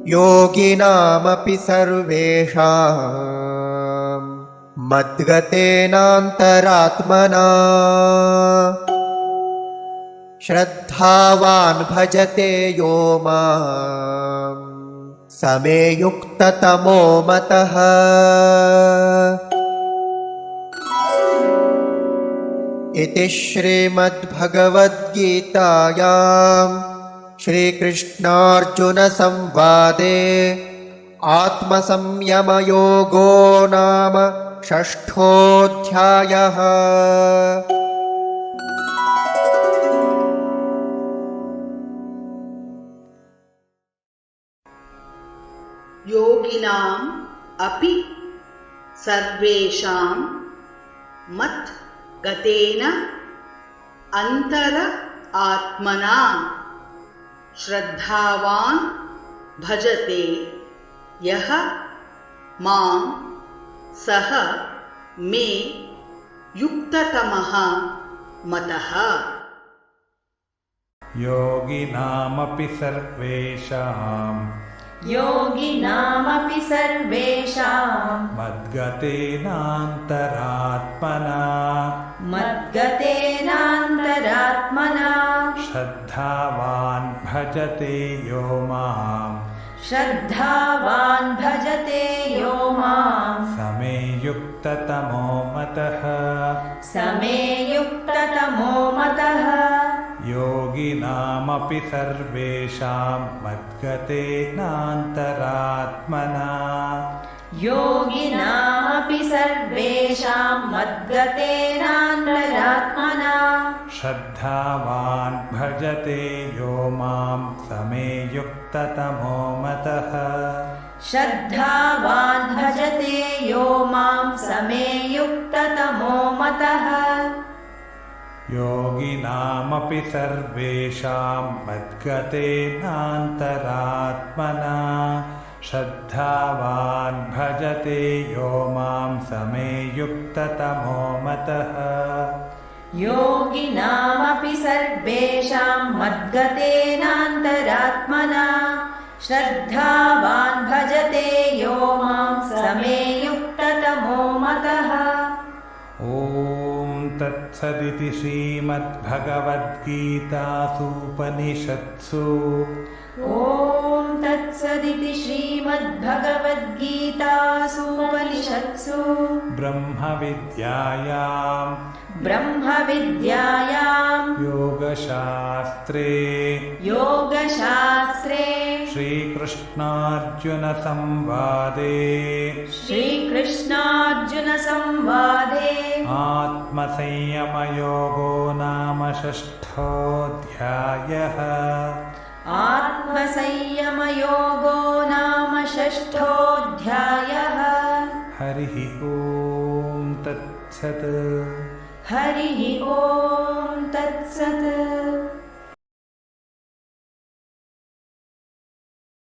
योगिनामपि सर्वेषां मद्गतेनान्तरात्मना श्रद्धावान् भजते यो मां स मे युक्ततमो मतः। इति श्रीमद्भगवद्गीतायां श्रीकृष्णार्जुनसंवादे आत्मसंयमयोगो नाम षष्ठोऽध्यायः। योगिनाम् अपि सर्वेषां मत् गतेन अन्तर आत्मना श्रद्धावान् भजते यः मां सः मे युक्ततमः मतः। योगिनामपि सर्वेषां मद्गतेनान्तरात्मना श्रद्धावान् भजते यो मां स मे युक्ततमो मतः। योगिनामपि सर्वेषां मद्गतेनान्तरात्मना श्रद्धावान् भजते यो मां स मे युक्ततमो मतः। योगिनामपि सर्वेषां मद्गतेनान्तरात्मना श्रद्धावान् भजते यो मां स मे युक्ततमो मतः। योगिनामपि सर्वेषां मद्गतेनान्तरात्मना श्रद्धावान् भजते यो मां स मे युक्ततमो मतः। ॐ तत्सदिति श्रीमद्भगवद्गीतासूपनिषत्सु ब्रह्मविद्यायां योगशास्त्रे श्रीकृष्णार्जुनसंवादे आत्मसंयमयोगो नाम षष्ठोऽध्यायः। हरिः ॐ तत्सत्। हरिः ॐ तत्सत्।